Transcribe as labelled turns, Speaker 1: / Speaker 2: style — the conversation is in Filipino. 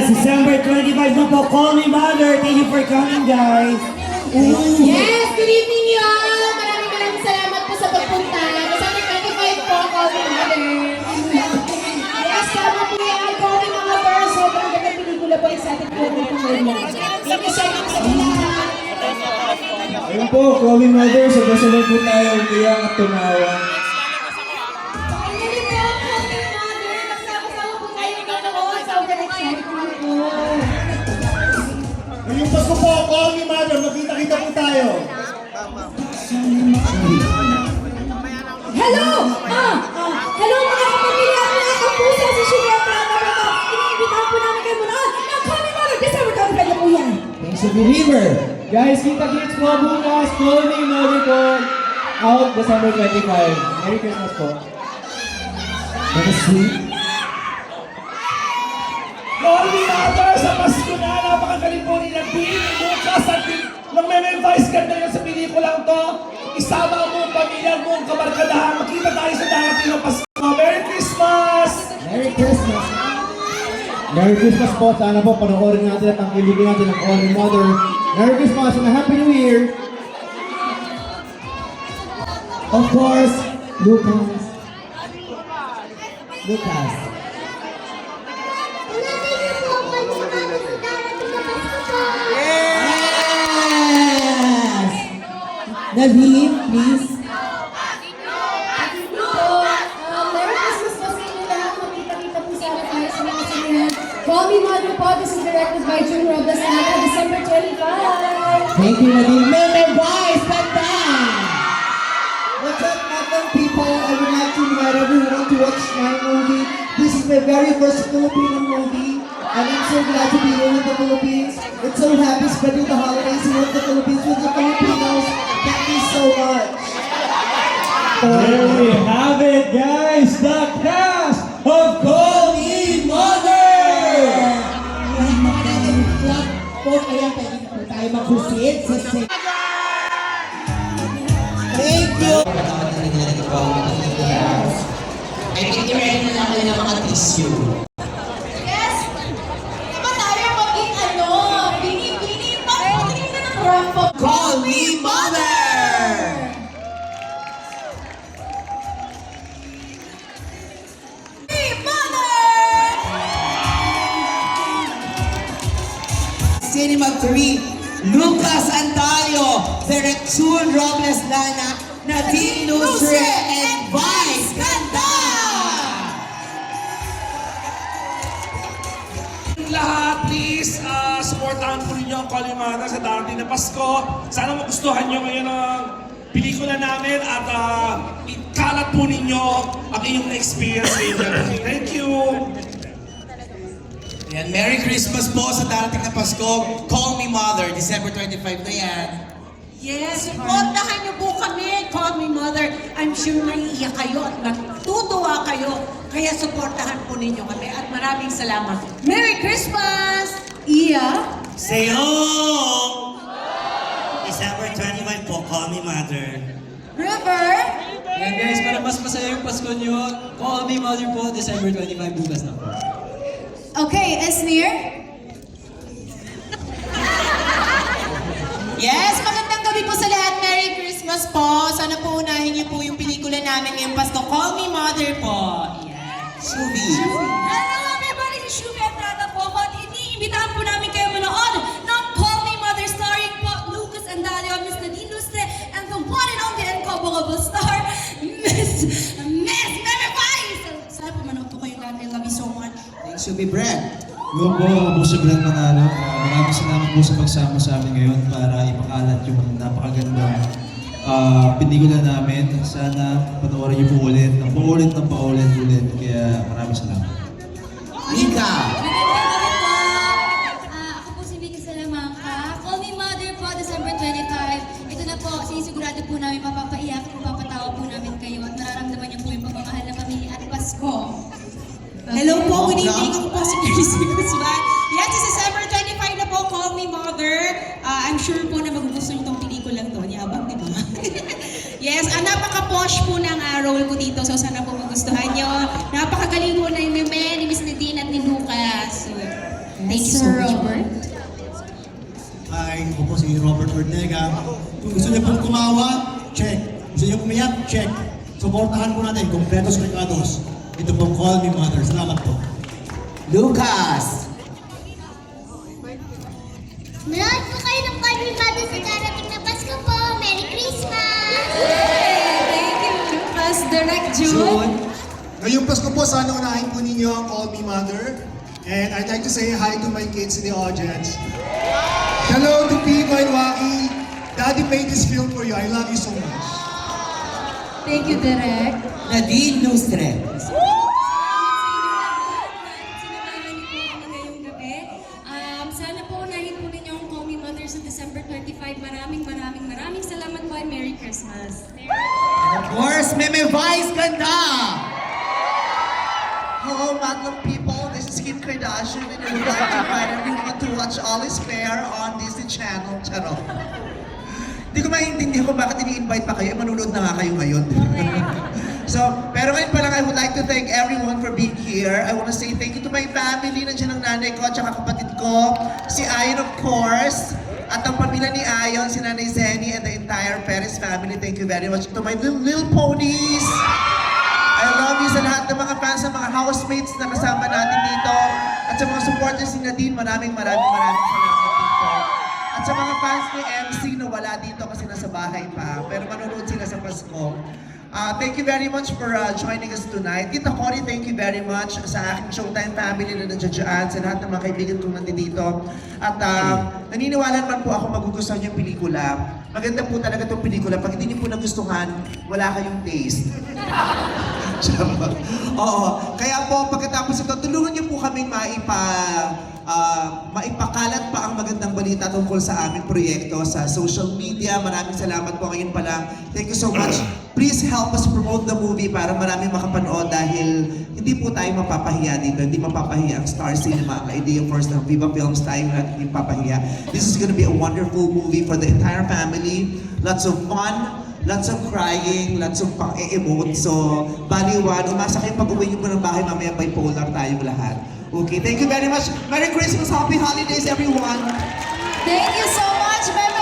Speaker 1: December 25 na po, Call Me Mother. Thank you for coming, guys.
Speaker 2: Yes, good evening y'all! Maraming salamat po sa pagpunta. December 25 po, Call Me Mother. Yes, tama po yan. Call Me Mother. Sobrang ganda pelikula po. Excited po rin po mo. Thank you so much sa lahat.
Speaker 3: Ayun po, Call Me Mother. Sabay-sabay po tayo umiyak at tumawa.
Speaker 2: Finally po, Call Me Mother. Magsama-sama po tayo nanonood. Sobrang excited po.
Speaker 4: Ngayong Pasko po, Call Me Mother, magkita-kita po tayo.
Speaker 2: Hello! Hello mga kapamilya at mga kapuso sa Sugar Prada ito. Iniimbitahan po namin kayo muna. Now, Call Me Mother, December 25 na po yan.
Speaker 3: Thanks to Believer. Guys, kita-kits po bukas. Call Me Mother po. Out December 25. Merry Christmas po. That is sweet.
Speaker 4: Call Me Mother, sa Pasko na, napakagaling po ni Nadine, Lucas, at nang may vice ganda yun sa pelikulang to. Isama mo ang pamilya mo, ang kabarkadahan. Makita tayo sa darating ng Pasko. Merry Christmas!
Speaker 3: Merry Christmas. Merry Christmas po. Sana po panoorin natin at ang kiligin natin ng Call Me Mother. Merry Christmas and a Happy New Year. Of course, Lucas. Lucas.
Speaker 1: Yes! Naveen, please.
Speaker 2: Merry Christmas po sa inyo lahat. Magkita-kita po sana tayo sa mga sinihan. Call Me Mother po. This is directed by June Robles Nata, December 25.
Speaker 1: Thank you, Naveen. Meme Boys, ganda! What's up, Madam people? I would like to invite everyone to watch my movie. This is my very first Filipino movie. And I'm so glad to be here in the Philippines. It's so happy spending the holidays here in the Philippines with the Filipinos. Thank you so much.
Speaker 3: There we have it, guys. The cast of Call Me Mother.
Speaker 1: Yan, magandang vlog po. Kaya pwede na po tayo mag-proceed sa Thank you!
Speaker 5: Ay, ready na lang kayo ng mga tissue.
Speaker 2: Yes! Di ba tayo maging bini-bini pa? Tingin ka ng ramp up.
Speaker 5: Call Me Mother!
Speaker 2: Hey, Mother!
Speaker 5: Cinema 3, Lucas Antalyo, Direction Robles Lana, Nadine Lustre, and Vice Ganda!
Speaker 4: Lahat, please, supportahan po ninyo ang Call Me Mother sa darating na Pasko. Sana magustuhan nyo ngayon ang pelikula namin at ikalat po ninyo ang inyong experience ngayon. Thank you!
Speaker 5: Yan, Merry Christmas po sa darating na Pasko. Call Me Mother, December 25 na yan.
Speaker 6: Yes, supportahan niyo po kami, Call Me Mother. I'm sure naiiyak kayo at natutuwa kayo. Kaya supportahan po ninyo kami at maraming salamat. Merry Christmas! Iya?
Speaker 7: Sayong! December 25 po, Call Me Mother.
Speaker 6: River?
Speaker 8: Yan guys, para mas masaya yung Pasko nyo, Call Me Mother po, December 25, bukas na po.
Speaker 2: Okay, Esnir?
Speaker 9: Yes, magandang gabi po sa lahat. Merry Christmas po. Sana po unahin niyo po yung pelikula namin ngayong Pasko. Call Me Mother po.
Speaker 5: Shubi.
Speaker 6: Hello everybody, si Shumi at Prada po ako at iniimbitahan po namin kayo manood ng Call Me Mother starring po Lucas Andalio, Miss Nadine Lustre, and the one and only incomparable star, Miss Meme Vice! Sana po manood po kayo lahat. I love you so much.
Speaker 5: Thanks, Shubi Brad.
Speaker 3: Yun po, Puso Brand Manalo. Maraming salamat po sa pagsama sa amin ngayon para ipakalat yung napakagandang pelikula namin. Sana panoorin niyo po ulit, ng paulit. Kaya maraming salamat.
Speaker 5: Mika.
Speaker 2: Ako po si Vicky Salamanca. Call Me Mother po, December 25. Ito na po, sinisigurado po namin mapapaiyak at mapapatawa po namin kayo at mararamdaman niyo po yung pagmamahal ng pamilya at Pasko.
Speaker 9: Hello po, good evening. Ako po si Chrissy Guzman. Yes, it's December 25 na po, Call Me Mother. I'm sure po na magugustuhan niyo itong pelikulang to. Yabang, di ba? Yes, napaka-posh po ng role ko dito. So sana po magustuhan niyo. Napakagaling po na yung Meme, ni Miss Nadine at ni Lucas. So, Thank you so much, Bert.
Speaker 10: Hi, ako po si Robert Ortega. Kung gusto niyo pong kumawa, check. Gusto niyo umiyak, check. Suportahan po natin, Completos Recados. Ito pong Call Me Mother. Salamat po.
Speaker 5: Lucas!
Speaker 11: Manood po kayo ng Call Me Mother sa darating na Pasko po. Merry Christmas!
Speaker 6: Thank you, Lucas. Direct June.
Speaker 10: Ngayong Pasko po, sana unahin po ninyo ang Call Me Mother. And I'd like to say hi to my kids in the audience. Hello to Pico and Waki. Daddy made this film for you. I love you so much.
Speaker 6: Thank you, Direct.
Speaker 5: Nadine Lustre.
Speaker 6: Sinamahan niyo po kami ngayong gabi. Sana po unahin po ninyo ang Call Me Mother sa December 25. Maraming salamat po and Merry Christmas.
Speaker 5: Of course, Meme Vice Ganda!
Speaker 1: Hello, Magnum people. This is Kim Kardashian, and I would like to invite everyone to watch All Is Fair on Disney Channel. Charot. Hindi ko maintindihan kung bakit ini-invite pa kayo. Manunod na nga kayo ngayon. So, pero ngayon pa lang, I would like to thank everyone for being here. I want to say thank you to my family. Nandiyan ang nanay ko at saka kapatid ko. Si Ayon, of course. At ang pamilya ni Ayon, si Nanay Zenny and the entire Perez family. Thank you very much. To my little ponies. I love you sa lahat ng mga fans, sa mga housemates na kasama natin dito. At sa mga supporters ni Nadine, maraming salamat dito. At sa mga fans ni MC na wala dito kasi nasa bahay pa, pero manonood sila sa Pasko. Thank you very much for joining us tonight. Tita Cory, thank you very much sa aking Showtime family na nandiyan dyan, sa lahat ng mga kaibigan kong nandito. At naniniwala naman po ako magugustuhan yung pelikula. Maganda po talaga itong pelikula. Pag hindi niyo po nagustuhan, wala kayong taste. Oo. Kaya po, pagkatapos ito, tulungan niyo po kami maipakalat pa ang magandang balita tungkol sa aming proyekto sa social media. Maraming salamat po ngayon pa lang. Thank you so much. Please help us promote the movie para maraming makapanood dahil hindi po tayo mapapahiya dito. Hindi mapapahiya ang Star Cinema, ang Idea First ng Viva Films tayo na hindi mapapahiya. This is gonna be a wonderful movie for the entire family. Lots of fun. Lots of crying, lots of pang-e-emote. So, baliwan, umasa kayo pag-uwi niyo po ng bahay, mamaya bipolar tayong lahat. Okay, thank you very much. Merry Christmas, Happy Holidays, everyone!
Speaker 6: Thank you so much, Meme